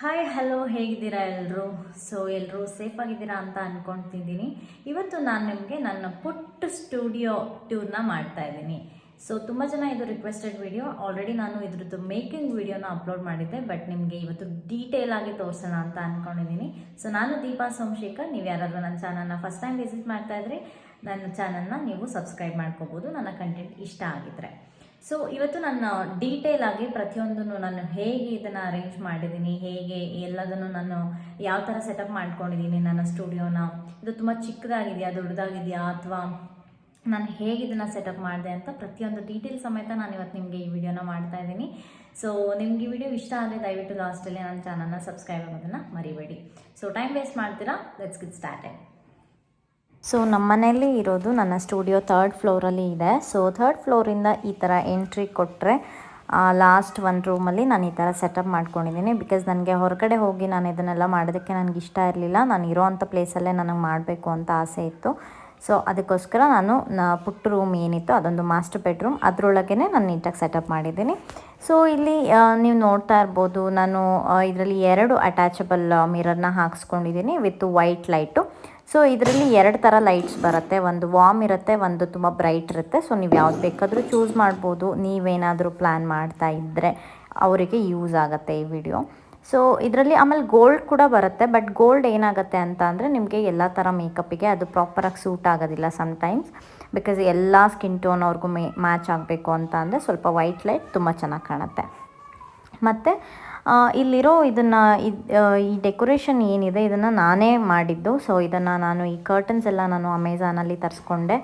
Hi hello ಹೇಗಿದ್ದೀರಾ ಎಲ್ಲರೂ. ಎಲ್ಲರೂ ಸೇಫ್ ಆಗಿದ್ದೀರಾ ಅಂತ ಅಂದ್ಕೊಳ್ತಿದ್ದೀನಿ. ಇವತ್ತು ನಾನು ನಿಮಗೆ ನನ್ನ ಪುಟ್ಟ ಸ್ಟುಡಿಯೋ ಟೂರ್ನ ಮಾಡ್ತಾ ಇದ್ದೀನಿ. ತುಂಬ ಜನ ಇದು ರಿಕ್ವೆಸ್ಟೆಡ್ ವಿಡಿಯೋ. ಆಲ್ರೆಡಿ ನಾನು ಇದ್ರದ್ದು ಮೇಕಿಂಗ್ ವಿಡಿಯೋನ ಅಪ್ಲೋಡ್ ಮಾಡಿದ್ದೆ, ಬಟ್ ನಿಮಗೆ ಇವತ್ತು ಡೀಟೇಲ್ ಆಗಿ ತೋರಿಸೋಣ ಅಂತ ಅಂದ್ಕೊಂಡಿದ್ದೀನಿ. ನಾನು ದೀಪಾ ಸೋಮಶೇಖರ್. ನೀವು ಯಾರಾದರೂ ನನ್ನ ಚಾನಲ್ನ ಫಸ್ಟ್ ಟೈಮ್ ವಿಸಿಟ್ ಮಾಡ್ತಾ ಇದ್ರಿ, ನನ್ನ ಚಾನಲ್ನ ನೀವು ಸಬ್ಸ್ಕ್ರೈಬ್ ಮಾಡ್ಕೋಬೋದು ನನ್ನ ಕಂಟೆಂಟ್ ಇಷ್ಟ ಆಗಿದ್ರೆ. ಇವತ್ತು ನಾನು ಡೀಟೇಲ್ ಆಗಿ ಪ್ರತಿಯೊಂದನ್ನು ನಾನು ಹೇಗೆ ಇದನ್ನು ಅರೇಂಜ್ ಮಾಡಿದ್ದೀನಿ, ಹೇಗೆ ಎಲ್ಲದನ್ನು ನಾನು ಯಾವ ಥರ ಸೆಟಪ್ ಮಾಡ್ಕೊಂಡಿದ್ದೀನಿ ನನ್ನ ಸ್ಟುಡಿಯೋನ, ಇದು ತುಂಬ ಚಿಕ್ಕದಾಗಿದೆಯಾ ದೊಡ್ಡದಾಗಿದೆಯಾ ಅಥವಾ ನಾನು ಹೇಗೆ ಇದನ್ನು ಸೆಟಪ್ ಮಾಡಿದೆ ಅಂತ ಪ್ರತಿಯೊಂದು ಡೀಟೇಲ್ ಸಮೇತ ನಾನು ಇವತ್ತು ನಿಮಗೆ ಈ ವಿಡಿಯೋನ ಮಾಡ್ತಾ ಇದ್ದೀನಿ. ನಿಮ್ಗೆ ಈ ವಿಡಿಯೋ ಇಷ್ಟ ಆದರೆ ದಯವಿಟ್ಟು ಲಾಸ್ಟಲ್ಲಿ ನನ್ನ ಚಾನಲ್ನ ಸಬ್ಸ್ಕ್ರೈಬ್ ಆಗೋದನ್ನು ಮರಿಬೇಡಿ. ಟೈಮ್ ವೇಸ್ಟ್ ಮಾಡ್ತೀರಾ, ಲೆಟ್ಸ್ ಗೆಟ್ ಸ್ಟಾರ್ಟೆಡ್. ನಮ್ಮ ಮನೆಯಲ್ಲಿ ಇರೋದು ನನ್ನ ಸ್ಟುಡಿಯೋ 3rd ಫ್ಲೋರಲ್ಲಿ ಇದೆ. ಥರ್ಡ್ ಫ್ಲೋರಿಂದ ಈ ಥರ ಎಂಟ್ರಿ ಕೊಟ್ಟರೆ ಲಾಸ್ಟ್ ಒಂದು ರೂಮಲ್ಲಿ ನಾನು ಈ ಥರ ಸೆಟಪ್ ಮಾಡ್ಕೊಂಡಿದ್ದೀನಿ. ಬಿಕಾಸ್ ನನಗೆ ಹೊರಗಡೆ ಹೋಗಿ ನಾನು ಇದನ್ನೆಲ್ಲ ಮಾಡೋದಕ್ಕೆ ನನಗೆ ಇಷ್ಟ ಇರಲಿಲ್ಲ. ನಾನು ಇರೋವಂಥ ಪ್ಲೇಸಲ್ಲೇ ನನಗೆ ಮಾಡಬೇಕು ಅಂತ ಆಸೆ ಇತ್ತು. ಅದಕ್ಕೋಸ್ಕರ ನಾನು ಪುಟ್ಟ ರೂಮ್ ಏನಿತ್ತು ಅದೊಂದು ಮಾಸ್ಟರ್ ಬೆಡ್ರೂಮ್, ಅದರೊಳಗೇ ನಾನು ನೀಟಾಗಿ ಸೆಟಪ್ ಮಾಡಿದ್ದೀನಿ. ಇಲ್ಲಿ ನೀವು ನೋಡ್ತಾ ಇರ್ಬೋದು, ನಾನು ಇದರಲ್ಲಿ 2 ಅಟ್ಯಾಚಬಲ್ ಮಿರರ್ನ ಹಾಕ್ಸ್ಕೊಂಡಿದ್ದೀನಿ ವಿತ್ ವೈಟ್ ಲೈಟು. ಇದರಲ್ಲಿ 2 ಥರ ಲೈಟ್ಸ್ ಬರುತ್ತೆ, ಒಂದು ವಾರ್ಮ್ ಇರುತ್ತೆ, ಒಂದು ತುಂಬ ಬ್ರೈಟ್ ಇರುತ್ತೆ. ನೀವು ಯಾವ್ದು ಬೇಕಾದರೂ ಚೂಸ್ ಮಾಡ್ಬೋದು. ನೀವೇನಾದರೂ ಪ್ಲ್ಯಾನ್ ಮಾಡ್ತಾ ಇದ್ದರೆ ಅವರಿಗೆ ಯೂಸ್ ಆಗುತ್ತೆ ಈ ವಿಡಿಯೋ. ಇದರಲ್ಲಿ ಆಮೇಲೆ ಗೋಲ್ಡ್ ಕೂಡ ಬರುತ್ತೆ, ಬಟ್ ಗೋಲ್ಡ್ ಏನಾಗುತ್ತೆ ಅಂತ ಅಂದರೆ ನಿಮಗೆ ಎಲ್ಲ ಥರ ಮೇಕಪ್ಪಿಗೆ ಅದು ಪ್ರಾಪರಾಗಿ ಸೂಟ್ ಆಗೋದಿಲ್ಲ ಸಮ್ಟೈಮ್ಸ್. ಬಿಕಾಸ್ ಎಲ್ಲ ಸ್ಕಿನ್ ಟೋನ್ ಅವ್ರಿಗೂ ಮ್ಯಾಚ್ ಆಗಬೇಕು ಅಂತ ಅಂದರೆ ಸ್ವಲ್ಪ ವೈಟ್ ಲೈಟ್ ತುಂಬ ಚೆನ್ನಾಗಿ ಕಾಣುತ್ತೆ. ಮತ್ತು ಇಲ್ಲಿರೋ ಇದನ್ನು ಈ ಡೆಕೋರೇಷನ್ ಏನಿದೆ ಇದನ್ನು ನಾನೇ ಮಾಡಿದ್ದು. ಇದನ್ನು ನಾನು ಈ ಕರ್ಟನ್ಸ್ ಎಲ್ಲ ನಾನು ಅಮೆಝಾನಲ್ಲಿ ತರಿಸ್ಕೊಂಡೆ.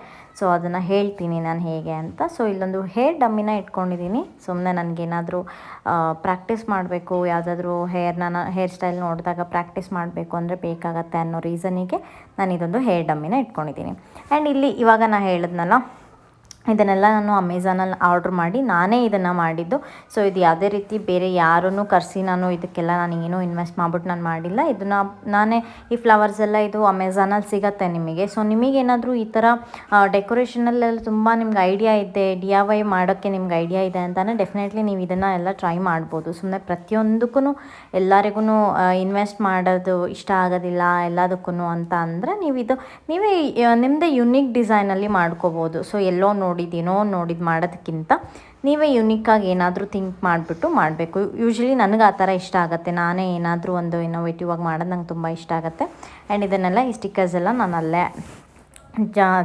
ಅದನ್ನು ಹೇಳ್ತೀನಿ ನಾನು ಹೇಗೆ ಅಂತ. ಇಲ್ಲೊಂದು ಹೇರ್ ಡಮ್ಮಿನ ಇಟ್ಕೊಂಡಿದ್ದೀನಿ. ಸುಮ್ಮನೆ ನನಗೇನಾದರೂ ಪ್ರಾಕ್ಟೀಸ್ ಮಾಡಬೇಕು, ಯಾವುದಾದ್ರೂ ಹೇರ್ ಸ್ಟೈಲ್ ನೋಡಿದಾಗ ಪ್ರಾಕ್ಟೀಸ್ ಮಾಡಬೇಕು ಅಂದರೆ ಬೇಕಾಗತ್ತೆ ಅನ್ನೋ ರೀಸನಿಗೆ ನಾನು ಇದೊಂದು ಹೇರ್ ಡಮ್ಮಿನ ಇಟ್ಕೊಂಡಿದ್ದೀನಿ. ಆ್ಯಂಡ್ ಇಲ್ಲಿ ಇವಾಗ ನಾನು ಹೇಳಿದ್ನಲ್ಲ, ಇದನ್ನೆಲ್ಲ ನಾನು ಅಮೆಝಾನಲ್ಲಿ ಆರ್ಡ್ರ್ ಮಾಡಿ ನಾನೇ ಇದನ್ನು ಮಾಡಿದ್ದು. ಇದು ಯಾವುದೇ ರೀತಿ ಬೇರೆ ಯಾರನ್ನು ಕರೆಸಿ ನಾನು ಇದಕ್ಕೆಲ್ಲ ಏನೂ ಇನ್ವೆಸ್ಟ್ ಮಾಡ್ಬಿಟ್ಟು ನಾನು ಮಾಡಿಲ್ಲ. ಇದನ್ನು ನಾನೇ ಈ ಫ್ಲವರ್ಸ್ ಎಲ್ಲ ಇದು ಅಮೆಝಾನಲ್ಲಿ ಸಿಗುತ್ತೆ ನಿಮಗೆ. ನಿಮಗೇನಾದರೂ ಈ ಥರ ಡೆಕೋರೇಷನಲ್ಲೆಲ್ಲ ತುಂಬ ನಿಮ್ಗೆ ಐಡಿಯಾ ಇದೆ, DIY ಮಾಡೋಕ್ಕೆ ನಿಮ್ಗೆ ಐಡಿಯಾ ಇದೆ ಅಂತಲೇ ಡೆಫಿನೆಟ್ಲಿ ನೀವು ಇದನ್ನು ಎಲ್ಲ ಟ್ರೈ ಮಾಡ್ಬೋದು. ಸುಮ್ಮನೆ ಪ್ರತಿಯೊಂದಕ್ಕೂ ಎಲ್ಲರಿಗೂ ಇನ್ವೆಸ್ಟ್ ಮಾಡೋದು ಇಷ್ಟ ಆಗೋದಿಲ್ಲ ಎಲ್ಲದಕ್ಕೂ ಅಂತ ಅಂದರೆ ನೀವೇ ನಿಮ್ಮದೇ ಯುನೀಕ್ ಡಿಸೈನಲ್ಲಿ ಮಾಡ್ಕೋಬೋದು. ಎಲ್ಲೋ ನೋಡಿದ್ದು ಮಾಡೋದಕ್ಕಿಂತ ನೀವೇ ಯುನೀಕಾಗಿ ಏನಾದರೂ ಥಿಂಕ್ ಮಾಡಿಬಿಟ್ಟು ಮಾಡಬೇಕು. ಯೂಶ್ವಲಿ ನನಗೆ ಆ ಥರ ಇಷ್ಟ ಆಗುತ್ತೆ. ನಾನೇ ಏನಾದರೂ ಒಂದು ಇನ್ನೋವೇಟಿವ್ ಆಗಿ ಮಾಡೋದು ನಂಗೆ ತುಂಬ ಇಷ್ಟ ಆಗುತ್ತೆ. ಆ್ಯಂಡ್ ಇದನ್ನೆಲ್ಲ ಈ ಸ್ಟಿಕ್ಕರ್ಸ್ ಎಲ್ಲ ನಾನು ಅಲ್ಲೇ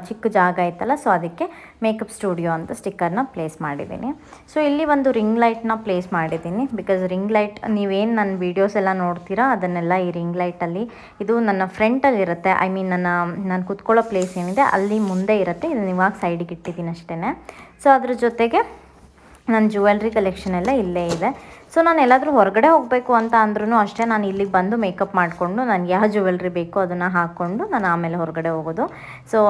ಚಿಕ್ಕ ಜಾಗ ಇತ್ತಲ್ಲ, ಅದಕ್ಕೆ ಮೇಕಪ್ ಸ್ಟುಡಿಯೋ ಅಂತ ಸ್ಟಿಕ್ಕರ್ನ ಪ್ಲೇಸ್ ಮಾಡಿದ್ದೀನಿ. ಇಲ್ಲಿ ಒಂದು ರಿಂಗ್ ಲೈಟ್ನ ಪ್ಲೇಸ್ ಮಾಡಿದ್ದೀನಿ. ಬಿಕಾಸ್ ರಿಂಗ್ ಲೈಟ್ ನೀವೇನು ನನ್ನ ವೀಡಿಯೋಸ್ ಎಲ್ಲ ನೋಡ್ತೀರಾ ಅದನ್ನೆಲ್ಲ ಈ ರಿಂಗ್ ಲೈಟಲ್ಲಿ ಇದು ನನ್ನ ಫ್ರಂಟಲ್ಲಿ ಇರುತ್ತೆ. ನಾನು ಕೂತ್ಕೊಳ್ಳೋ ಪ್ಲೇಸ್ ಏನಿದೆ ಅಲ್ಲಿ ಮುಂದೆ ಇರುತ್ತೆ. ಇದನ್ನು ಇವಾಗ ಸೈಡಿಗೆ ಇಟ್ಟಿದ್ದೀನಿ ಅಷ್ಟೇ. ಅದ್ರ ಜೊತೆಗೆ ನನ್ನ ಜ್ಯುವೆಲ್ರಿ ಕಲೆಕ್ಷನ್ ಎಲ್ಲ ಇಲ್ಲೇ ಇದೆ. ನಾನು ಎಲ್ಲಾದರೂ ಹೊರಗಡೆ ಹೋಗಬೇಕು ಅಂತ ಅಂದ್ರೂ ಅಷ್ಟೇ, ನಾನು ಇಲ್ಲಿಗೆ ಬಂದು ಮೇಕಪ್ ಮಾಡಿಕೊಂಡು ನನಗೆ ಯಾವ ಜ್ಯುವೆಲ್ರಿ ಬೇಕೋ ಅದನ್ನು ಹಾಕ್ಕೊಂಡು ನಾನು ಆಮೇಲೆ ಹೊರಗಡೆ ಹೋಗೋದು.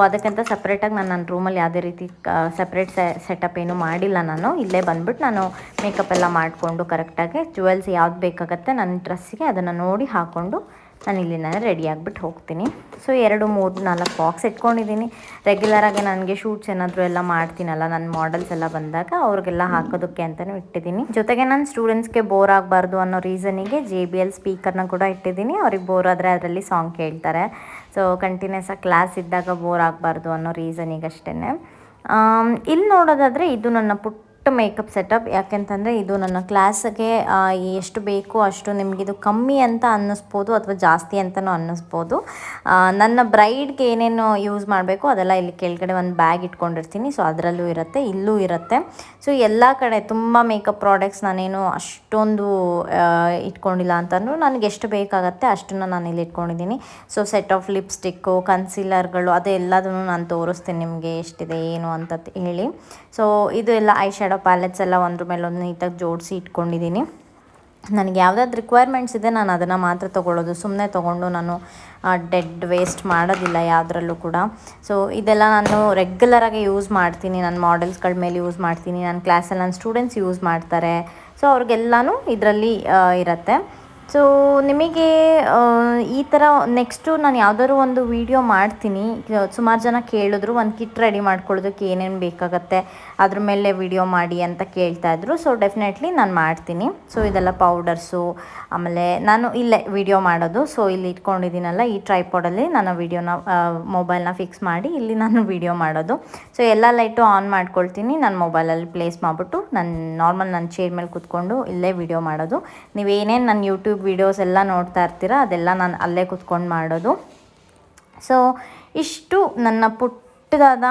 ಅದಕ್ಕಂತ ಸಪ್ರೇಟಾಗಿ ನನ್ನ ರೂಮಲ್ಲಿ ಯಾವುದೇ ರೀತಿ ಸಪ್ರೇಟ್ ಸೆಟಪ್ ಏನೂ ಮಾಡಿಲ್ಲ. ನಾನು ಇಲ್ಲೇ ಬಂದುಬಿಟ್ಟು ನಾನು ಮೇಕಪ್ ಎಲ್ಲ ಮಾಡಿಕೊಂಡು ಕರೆಕ್ಟಾಗಿ ಜ್ಯುವೆಲ್ಸ್ ಯಾವ್ದು ಬೇಕಾಗತ್ತೆ ನನ್ನ ಡ್ರೆಸ್ಸಿಗೆ ಅದನ್ನು ನೋಡಿ ಹಾಕ್ಕೊಂಡು ನಾನು ನಾನು ರೆಡಿ ಆಗಿಬಿಟ್ಟು ಹೋಗ್ತೀನಿ. 2, 3, 4 ಬಾಕ್ಸ್ ಇಟ್ಕೊಂಡಿದ್ದೀನಿ. ರೆಗ್ಯುಲರಾಗಿ ನನಗೆ ಶೂಟ್ಸ್ ಏನಾದರೂ ಎಲ್ಲ ಮಾಡ್ತೀನಲ್ಲ, ನನ್ನ ಮಾಡೆಲ್ಸ್ ಎಲ್ಲ ಬಂದಾಗ ಅವ್ರಿಗೆಲ್ಲ ಹಾಕೋದಕ್ಕೆ ಅಂತಲೂ ಇಟ್ಟಿದ್ದೀನಿ. ಜೊತೆಗೆ ನನ್ನ ಸ್ಟೂಡೆಂಟ್ಸ್ಗೆ ಬೋರ್ ಆಗಬಾರ್ದು ಅನ್ನೋ ರೀಸನಿಗೆ JBL ಸ್ಪೀಕರ್ನ ಕೂಡ ಇಟ್ಟಿದ್ದೀನಿ. ಅವ್ರಿಗೆ ಬೋರ್ ಆದರೆ ಅದರಲ್ಲಿ ಸಾಂಗ್ ಕೇಳ್ತಾರೆ. ಕಂಟಿನ್ಯೂಸ್ ಆಗಿ ಕ್ಲಾಸ್ ಇದ್ದಾಗ ಬೋರ್ ಆಗಬಾರ್ದು ಅನ್ನೋ ರೀಸನಿಗೆ ಅಷ್ಟೇ. ಇಲ್ಲಿ ನೋಡೋದಾದರೆ ಇದು ನನ್ನ ಪುಟ್ಟ ಮೇಕಪ್ ಸೆಟಪ್. ಯಾಕೆಂತಂದರೆ ಇದು ನನ್ನ ಕ್ಲಾಸಿಗೆ ಎಷ್ಟು ಬೇಕೋ ಅಷ್ಟು ನಿಮಗಿದು ಕಮ್ಮಿ ಅಂತ ಅನ್ನಿಸ್ಬೋದು ಅಥವಾ ಜಾಸ್ತಿ ಅಂತಲೂ ಅನ್ನಿಸ್ಬೋದು. ನನ್ನ ಬ್ರೈಡ್ಗೆ ಏನೇನು ಯೂಸ್ ಮಾಡಬೇಕು ಅದೆಲ್ಲ ಇಲ್ಲಿ ಕೆಳಗಡೆ ಒಂದು ಬ್ಯಾಗ್ ಇಟ್ಕೊಂಡಿರ್ತೀನಿ. ಅದರಲ್ಲೂ ಇರುತ್ತೆ, ಇಲ್ಲೂ ಇರುತ್ತೆ. ಎಲ್ಲ ಕಡೆ ತುಂಬ ಮೇಕಪ್ ಪ್ರಾಡಕ್ಟ್ಸ್ ನಾನೇನು ಅಷ್ಟೊಂದು ಇಟ್ಕೊಂಡಿಲ್ಲ ಅಂತಂದರೂ ನನಗೆ ಎಷ್ಟು ಬೇಕಾಗತ್ತೆ ಅಷ್ಟನ್ನು ನಾನು ಇಲ್ಲಿ ಇಟ್ಕೊಂಡಿದ್ದೀನಿ. ಸೆಟ್ ಆಫ್ ಲಿಪ್ಸ್ಟಿಕ್ಕು, ಕನ್ಸೀಲರ್ಗಳು ಅದೆಲ್ಲದನ್ನು ನಾನು ತೋರಿಸ್ತೀನಿ ನಿಮಗೆ ಎಷ್ಟಿದೆ ಏನು ಅಂತ ಹೇಳಿ. ಇದು ಎಲ್ಲ ಐ ಶ್ಯಾಡೋ ಪ್ಯಾಲೆಟ್ಸ್ ಎಲ್ಲ ಒಂದ್ರ ಮೇಲೆ ಒಂದು ನೀಟಾಗಿ ಜೋಡಿಸಿ ಇಟ್ಕೊಂಡಿದ್ದೀನಿ. ನನಗೆ ಯಾವುದಾದ್ರು ರಿಕ್ವೈರ್ಮೆಂಟ್ಸ್ ಇದೆ ನಾನು ಅದನ್ನು ಮಾತ್ರ ತೊಗೊಳ್ಳೋದು. ಸುಮ್ಮನೆ ತೊಗೊಂಡು ನಾನು ಡೆಡ್ ವೇಸ್ಟ್ ಮಾಡೋದಿಲ್ಲ ಯಾವುದ್ರಲ್ಲೂ ಕೂಡ. ಇದೆಲ್ಲ ನಾನು ರೆಗ್ಯುಲರಾಗಿ ಯೂಸ್ ಮಾಡ್ತೀನಿ. ನನ್ನ ಮಾಡೆಲ್ಸ್ಗಳ ಮೇಲೆ ಯೂಸ್ ಮಾಡ್ತೀನಿ. ನನ್ನ ಕ್ಲಾಸಲ್ಲಿ ನನ್ನ ಸ್ಟೂಡೆಂಟ್ಸ್ ಯೂಸ್ ಮಾಡ್ತಾರೆ. ಅವ್ರಿಗೆಲ್ಲನೂ ಇದರಲ್ಲಿ ಇರುತ್ತೆ. ಸೊ ನಿಮಗೆ ಈ ಥರ ನೆಕ್ಸ್ಟು ನಾನು ಯಾವುದಾದ್ರು ಒಂದು ವೀಡಿಯೋ ಮಾಡ್ತೀನಿ. ಸುಮಾರು ಜನ ಕೇಳಿದ್ರು ಒಂದು ಕಿಟ್ ರೆಡಿ ಮಾಡ್ಕೊಳ್ಳೋದಕ್ಕೆ ಏನೇನು ಬೇಕಾಗತ್ತೆ ಅದ್ರ ಮೇಲೆ ವಿಡಿಯೋ ಮಾಡಿ ಅಂತ ಕೇಳ್ತಾಯಿದ್ರು. ಸೊ ಡೆಫಿನೆಟ್ಲಿ ನಾನು ಮಾಡ್ತೀನಿ. ಸೊ ಇದೆಲ್ಲ ಪೌಡರ್ಸು, ಆಮೇಲೆ ನಾನು ಇಲ್ಲೇ ವಿಡಿಯೋ ಮಾಡೋದು. ಸೊ ಇಲ್ಲಿ ಇಟ್ಕೊಂಡಿದ್ದೀನಲ್ಲ ಈ ಟ್ರೈಪಾಡಲ್ಲಿ ನಾನು ವಿಡಿಯೋನ ಮೊಬೈಲ್ನ ಫಿಕ್ಸ್ ಮಾಡಿ ಇಲ್ಲಿ ನಾನು ವಿಡಿಯೋ ಮಾಡೋದು. ಸೊ ಎಲ್ಲ ಲೈಟು ಆನ್ ಮಾಡ್ಕೊಳ್ತೀನಿ, ನಾನು ಮೊಬೈಲಲ್ಲಿ ಪ್ಲೇಸ್ ಮಾಡಿಬಿಟ್ಟು ನಾನು ನಾರ್ಮಲ್ ನನ್ನ ಚೇರ್ ಮೇಲೆ ಕೂತ್ಕೊಂಡು ಇಲ್ಲೇ ವಿಡಿಯೋ ಮಾಡೋದು. ನೀವೇನೇನು ನನ್ನ ಯೂಟ್ಯೂಬ್ ವಿಡಿಯೋಸ್ ಎಲ್ಲ ನೋಡ್ತಾ ಇರ್ತೀರ ಅದೆಲ್ಲ ನಾನು ಅಲ್ಲೇ ಕೂತ್ಕೊಂಡು ಮಾಡೋದು. ಸೊ ಇಷ್ಟು ನನ್ನ ಪುಟ್ಟದಾದ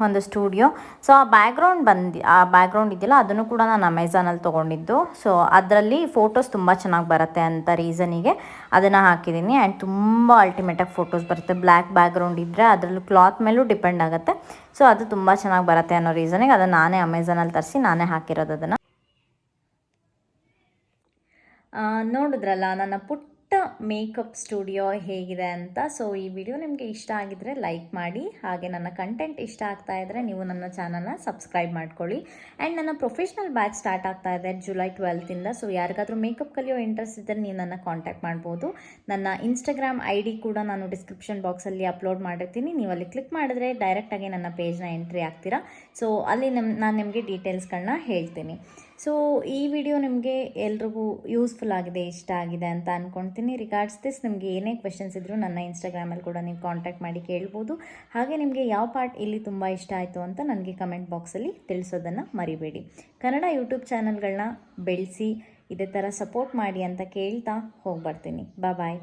ಒಂದು ಸ್ಟುಡಿಯೋ. ಸೊ ಆ ಬ್ಯಾಕ್ಗ್ರೌಂಡ್ ಇದೆಯಲ್ಲ ಅದನ್ನು ಕೂಡ ನಾನು ಅಮೆಝಾನಲ್ಲಿ ತೊಗೊಂಡಿದ್ದು. ಸೊ ಅದರಲ್ಲಿ ಫೋಟೋಸ್ ತುಂಬ ಚೆನ್ನಾಗಿ ಬರುತ್ತೆ ಅಂತ ರೀಸನಿಗೆ ಅದನ್ನು ಹಾಕಿದ್ದೀನಿ. ಆ್ಯಂಡ್ ತುಂಬ ಅಲ್ಟಿಮೇಟಾಗಿ ಫೋಟೋಸ್ ಬರುತ್ತೆ. ಬ್ಲ್ಯಾಕ್ ಬ್ಯಾಕ್ಗ್ರೌಂಡ್ ಇದ್ದರೆ ಅದರಲ್ಲೂ ಕ್ಲಾತ್ ಮೇಲೂ ಡಿಪೆಂಡ್ ಆಗುತ್ತೆ. ಸೊ ಅದು ತುಂಬ ಚೆನ್ನಾಗಿ ಬರುತ್ತೆ ಅನ್ನೋ ರೀಸನಿಗೆ ಅದನ್ನು ನಾನೇ ಅಮೆಝಾನಲ್ಲಿ ತರಿಸಿ ನಾನೇ ಹಾಕಿರೋದು ಅದನ್ನು. ನೋಡಿದ್ರಲ್ಲ ನನ್ನ ಪುಟ್ಟ ಮೇಕಪ್ ಸ್ಟುಡಿಯೋ ಹೇಗಿದೆ ಅಂತ. ಸೊ ಈ ವಿಡಿಯೋ ನಿಮಗೆ ಇಷ್ಟ ಆಗಿದ್ರೆ ಲೈಕ್ ಮಾಡಿ, ಹಾಗೆ ನನ್ನ ಕಂಟೆಂಟ್ ಇಷ್ಟ ಆಗ್ತಾ ಇದ್ದರೆ ನೀವು ನನ್ನ ಚಾನಲ್ನ ಸಬ್ಸ್ಕ್ರೈಬ್ ಮಾಡ್ಕೊಳ್ಳಿ. ಆ್ಯಂಡ್ ನನ್ನ ಪ್ರೊಫೆಷ್ನಲ್ ಬ್ಯಾಚ್ ಸ್ಟಾರ್ಟ್ ಆಗ್ತಾ ಇದೆ ಜುಲೈ 12ಇಂದ. ಸೊ ಯಾರಿಗಾದರೂ ಮೇಕಪ್ ಕಲಿಯೋ ಇಂಟ್ರೆಸ್ಟ್ ಇದ್ದರೆ ನೀವು ನನ್ನ ಕಾಂಟ್ಯಾಕ್ಟ್ ಮಾಡ್ಬೋದು. ನನ್ನ ಇನ್ಸ್ಟಾಗ್ರಾಮ್ ID ಕೂಡ ನಾನು ಡಿಸ್ಕ್ರಿಪ್ಷನ್ ಬಾಕ್ಸಲ್ಲಿ ಅಪ್ಲೋಡ್ ಮಾಡಿರ್ತೀನಿ. ನೀವು ಅಲ್ಲಿ ಕ್ಲಿಕ್ ಮಾಡಿದ್ರೆ ಡೈರೆಕ್ಟಾಗಿ ನನ್ನ ಪೇಜ್ನ ಎಂಟ್ರಿ ಆಗ್ತೀರಾ. ಸೊ ಅಲ್ಲಿ ನಾನು ನಿಮಗೆ ಡೀಟೇಲ್ಸ್ಗಳನ್ನ ಹೇಳ್ತೀನಿ. ಸೊ ಈ ವಿಡಿಯೋ ನಿಮಗೆ ಎಲ್ರಿಗೂ ಯೂಸ್ಫುಲ್ ಆಗಿದೆ, ಇಷ್ಟ ಆಗಿದೆ ಅಂತ ಅಂದ್ಕೊಳ್ತೀನಿ. ರಿಗಾರ್ಡ್ಸ್ ದಿಸ್ ನಿಮಗೆ ಏನೇ ಕ್ವೆಶನ್ಸ್ ಇದ್ದರೂ ನನ್ನ ಇನ್ಸ್ಟಾಗ್ರಾಮಲ್ಲಿ ಕೂಡ ನೀವು ಕಾಂಟ್ಯಾಕ್ಟ್ ಮಾಡಿ ಕೇಳ್ಬೋದು. ಹಾಗೆ ನಿಮಗೆ ಯಾವ ಪಾರ್ಟ್ ಇಲ್ಲಿ ತುಂಬ ಇಷ್ಟ ಆಯಿತು ಅಂತ ನನಗೆ ಕಮೆಂಟ್ ಬಾಕ್ಸಲ್ಲಿ ತಿಳಿಸೋದನ್ನು ಮರಿಬೇಡಿ. ಕನ್ನಡ ಯೂಟ್ಯೂಬ್ ಚಾನಲ್ಗಳನ್ನ ಬೆಳೆಸಿ ಇದೇ ಥರ ಸಪೋರ್ಟ್ ಮಾಡಿ ಅಂತ ಕೇಳ್ತಾ ಹೋಗ್ಬರ್ತೀನಿ. ಬಾಯ್.